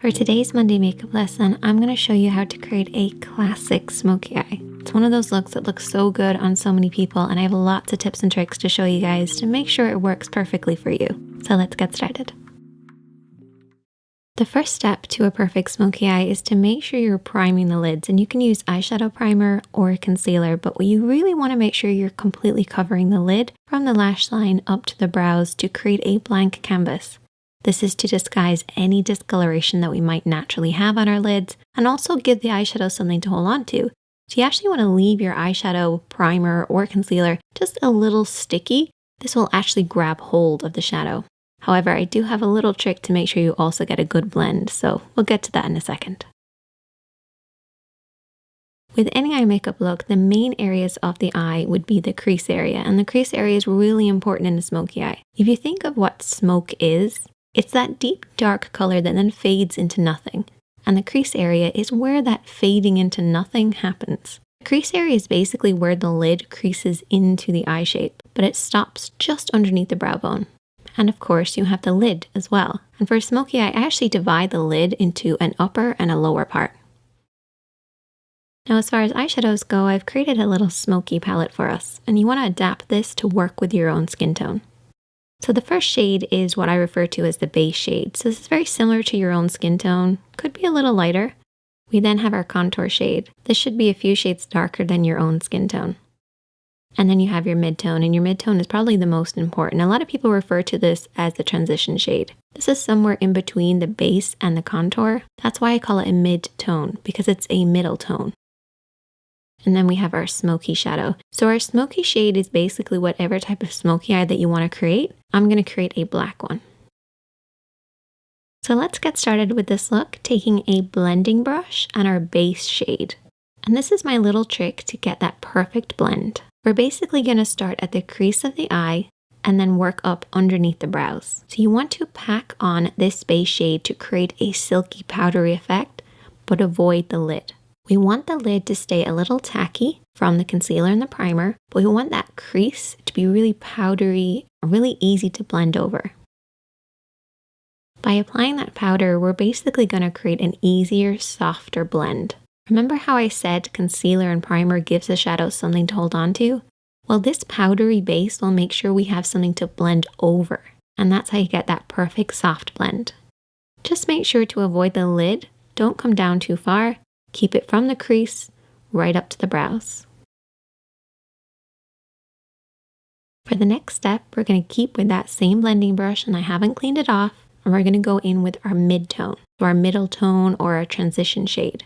For today's Monday makeup lesson, I'm going to show you how to create a classic smoky eye. It's one of those looks that looks so good on so many people, and I have lots of tips and tricks to show you guys to make sure it works perfectly for you. So let's get started. The first step to a perfect smoky eye is to make sure you're priming the lids, and you can use eyeshadow primer or concealer, but you really want to make sure you're completely covering the lid from the lash line up to the brows to create a blank canvas. This is to disguise any discoloration that we might naturally have on our lids and also give the eyeshadow something to hold on to. So you actually want to leave your eyeshadow primer or concealer just a little sticky. This will actually grab hold of the shadow. However, I do have a little trick to make sure you also get a good blend, so we'll get to that in a second. With any eye makeup look, the main areas of the eye would be the crease area, and the crease area is really important in a smoky eye. If you think of what smoke is, it's that deep dark color that then fades into nothing, and the crease area is where that fading into nothing happens. The crease area is basically where the lid creases into the eye shape, but it stops just underneath the brow bone. And of course, you have the lid as well. And for a smoky eye, I actually divide the lid into an upper and a lower part. Now, as far as eyeshadows go, I've created a little smoky palette for us, and you want to adapt this to work with your own skin tone. So the first shade is what I refer to as the base shade. So this is very similar to your own skin tone, could be a little lighter. We then have our contour shade. This should be a few shades darker than your own skin tone. And then you have your mid-tone, and your mid-tone is probably the most important. A lot of people refer to this as the transition shade. This is somewhere in between the base and the contour. That's why I call it a mid-tone, because it's a middle tone. And then we have our smoky shadow. So our smoky shade is basically whatever type of smoky eye that you want to create. I'm going to create a black one. So let's get started with this look, taking a blending brush and our base shade. And this is my little trick to get that perfect blend. We're basically going to start at the crease of the eye and then work up underneath the brows. So you want to pack on this base shade to create a silky powdery effect, but avoid the lid. We want the lid to stay a little tacky from the concealer and the primer, but we want that crease to be really powdery, really easy to blend over. By applying that powder, we're basically going to create an easier, softer blend. Remember how I said concealer and primer gives the shadow something to hold on to? Well, this powdery base will make sure we have something to blend over, and that's how you get that perfect soft blend. Just make sure to avoid the lid, don't come down too far, keep it from the crease right up to the brows. For the next step, we're going to keep with that same blending brush, and I haven't cleaned it off, and we're going to go in with our mid-tone, so our middle tone or our transition shade.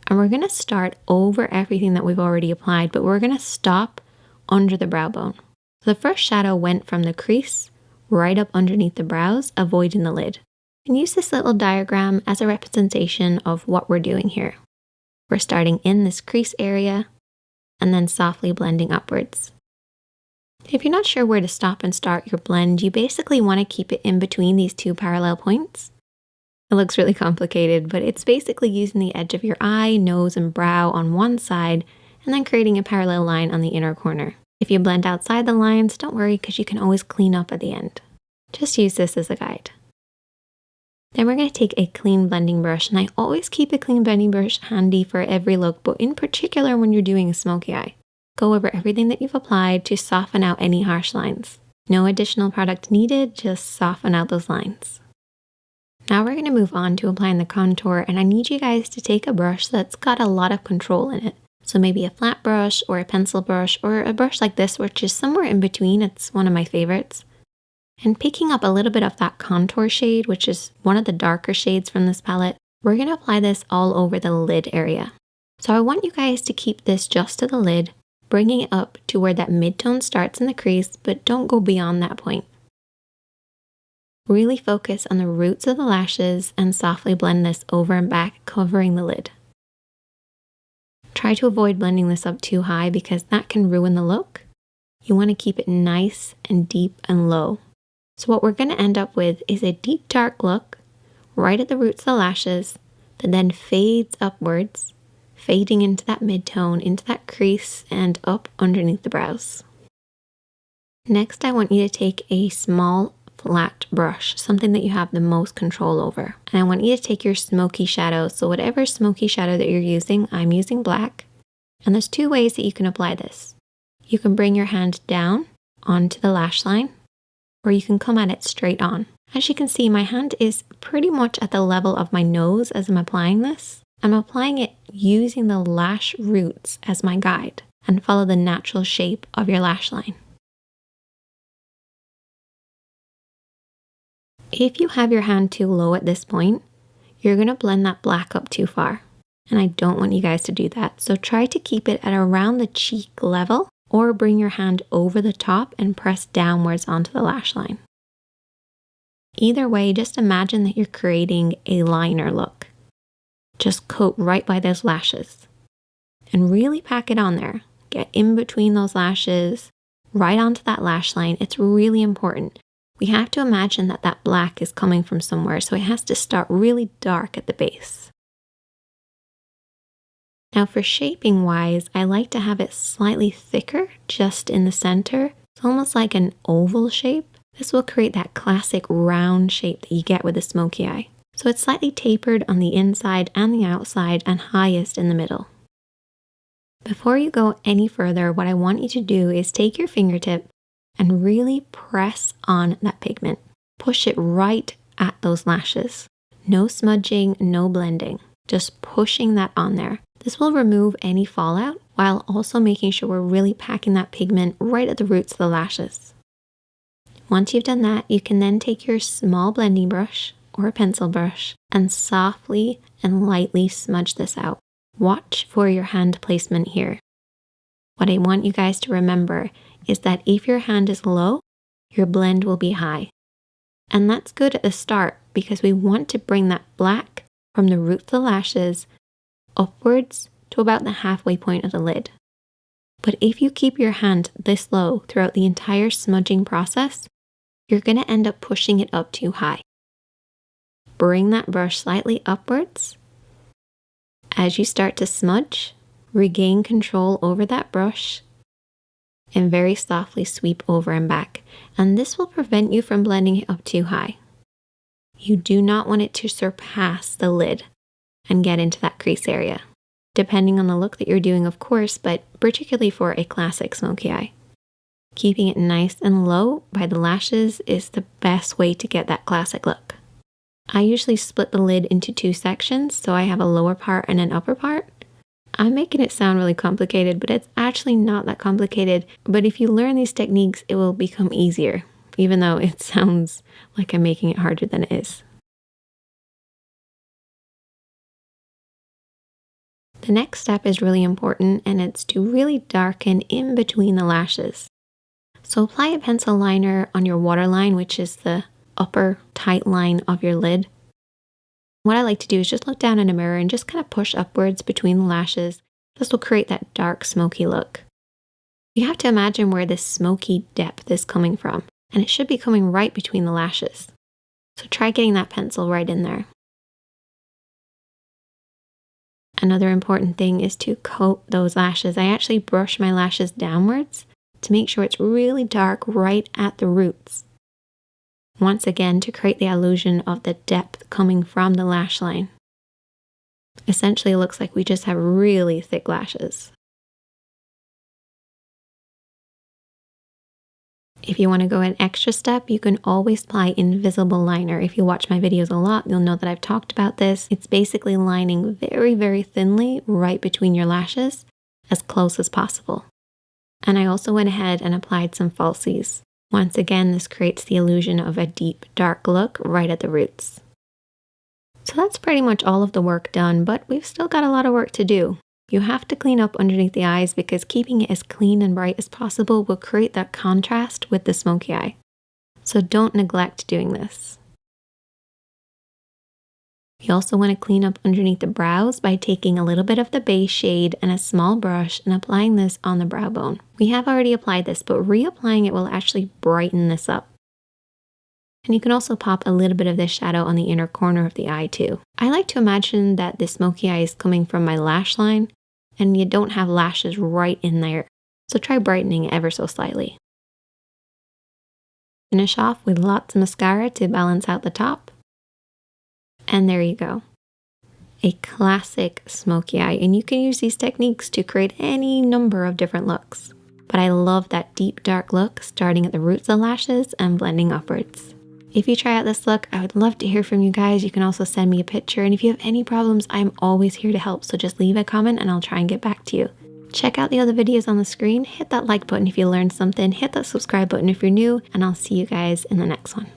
And we're going to start over everything that we've already applied, but we're going to stop under the brow bone. So the first shadow went from the crease right up underneath the brows, avoiding the lid. And use this little diagram as a representation of what we're doing here. We're starting in this crease area and then softly blending upwards. If you're not sure where to stop and start your blend, you basically want to keep it in between these two parallel points. It looks really complicated, but it's basically using the edge of your eye, nose, and brow on one side, and then creating a parallel line on the inner corner. If you blend outside the lines, don't worry because you can always clean up at the end. Just use this as a guide. Then we're going to take a clean blending brush, and I always keep a clean blending brush handy for every look, but in particular when you're doing a smoky eye. Go over everything that you've applied to soften out any harsh lines. No additional product needed, just soften out those lines. Now we're going to move on to applying the contour, and I need you guys to take a brush that's got a lot of control in it. So maybe a flat brush or a pencil brush or a brush like this, which is somewhere in between. It's one of my favorites. And picking up a little bit of that contour shade, which is one of the darker shades from this palette, we're going to apply this all over the lid area. So I want you guys to keep this just to the lid, bringing it up to where that mid-tone starts in the crease, but don't go beyond that point. Really focus on the roots of the lashes and softly blend this over and back, covering the lid. Try to avoid blending this up too high because that can ruin the look. You want to keep it nice and deep and low. So what we're going to end up with is a deep dark look right at the roots of the lashes that then fades upwards, fading into that mid-tone, into that crease, and up underneath the brows. Next, I want you to take a small flat brush, something that you have the most control over. And I want you to take your smoky shadow. So whatever smoky shadow that you're using, I'm using black. And there's two ways that you can apply this. You can bring your hand down onto the lash line, or you can come at it straight on. As you can see, my hand is pretty much at the level of my nose as I'm applying this. I'm applying it using the lash roots as my guide, and follow the natural shape of your lash line. If you have your hand too low at this point, you're going to blend that black up too far. And I don't want you guys to do that. So try to keep it at around the cheek level, or bring your hand over the top and press downwards onto the lash line. Either way, just imagine that you're creating a liner look. Just coat right by those lashes and really pack it on there. Get in between those lashes, right onto that lash line. It's really important. We have to imagine that that black is coming from somewhere, so it has to start really dark at the base. Now for shaping wise, I like to have it slightly thicker just in the center. It's almost like an oval shape. This will create that classic round shape that you get with a smoky eye. So it's slightly tapered on the inside and the outside, and highest in the middle. Before you go any further, what I want you to do is take your fingertip and really press on that pigment. Push it right at those lashes. No smudging, no blending. Just pushing that on there. This will remove any fallout while also making sure we're really packing that pigment right at the roots of the lashes. Once you've done that, you can then take your small blending brush or a pencil brush and softly and lightly smudge this out. Watch for your hand placement here. What I want you guys to remember is that if your hand is low, your blend will be high. And that's good at the start because we want to bring that black from the root of the lashes upwards to about the halfway point of the lid. But if you keep your hand this low throughout the entire smudging process, you're going to end up pushing it up too high. Bring that brush slightly upwards. As you start to smudge, regain control over that brush and very softly sweep over and back. And this will prevent you from blending it up too high. You do not want it to surpass the lid and get into that crease area, depending on the look that you're doing, of course, but particularly for a classic smoky eye. Keeping it nice and low by the lashes is the best way to get that classic look. I usually split the lid into two sections, so I have a lower part and an upper part. I'm making it sound really complicated, but it's actually not that complicated. But if you learn these techniques, it will become easier, even though it sounds like I'm making it harder than it is. The next step is really important, and it's to really darken in between the lashes. So apply a pencil liner on your waterline, which is the upper tight line of your lid. What I like to do is just look down in a mirror and just kind of push upwards between the lashes. This will create that dark smoky look. You have to imagine where this smoky depth is coming from, and it should be coming right between the lashes. So try getting that pencil right in there. Another important thing is to coat those lashes. I actually brush my lashes downwards to make sure it's really dark right at the roots. Once again, to create the illusion of the depth coming from the lash line. Essentially, it looks like we just have really thick lashes. If you want to go an extra step, you can always apply invisible liner. If you watch my videos a lot, you'll know that I've talked about this. It's basically lining very, very thinly right between your lashes, as close as possible. And I also went ahead and applied some falsies. Once again, this creates the illusion of a deep, dark look right at the roots. So that's pretty much all of the work done, but we've still got a lot of work to do. You have to clean up underneath the eyes because keeping it as clean and bright as possible will create that contrast with the smoky eye. So don't neglect doing this. You also want to clean up underneath the brows by taking a little bit of the base shade and a small brush and applying this on the brow bone. We have already applied this, but reapplying it will actually brighten this up. And you can also pop a little bit of this shadow on the inner corner of the eye too. I like to imagine that the smoky eye is coming from my lash line and you don't have lashes right in there. So try brightening it ever so slightly. Finish off with lots of mascara to balance out the top. And there you go. A classic smoky eye, and you can use these techniques to create any number of different looks. But I love that deep dark look starting at the roots of the lashes and blending upwards. If you try out this look, I would love to hear from you guys. You can also send me a picture, and if you have any problems, I'm always here to help, so just leave a comment and I'll try and get back to you. Check out the other videos on the screen, hit that like button if you learned something, hit that subscribe button if you're new, and I'll see you guys in the next one.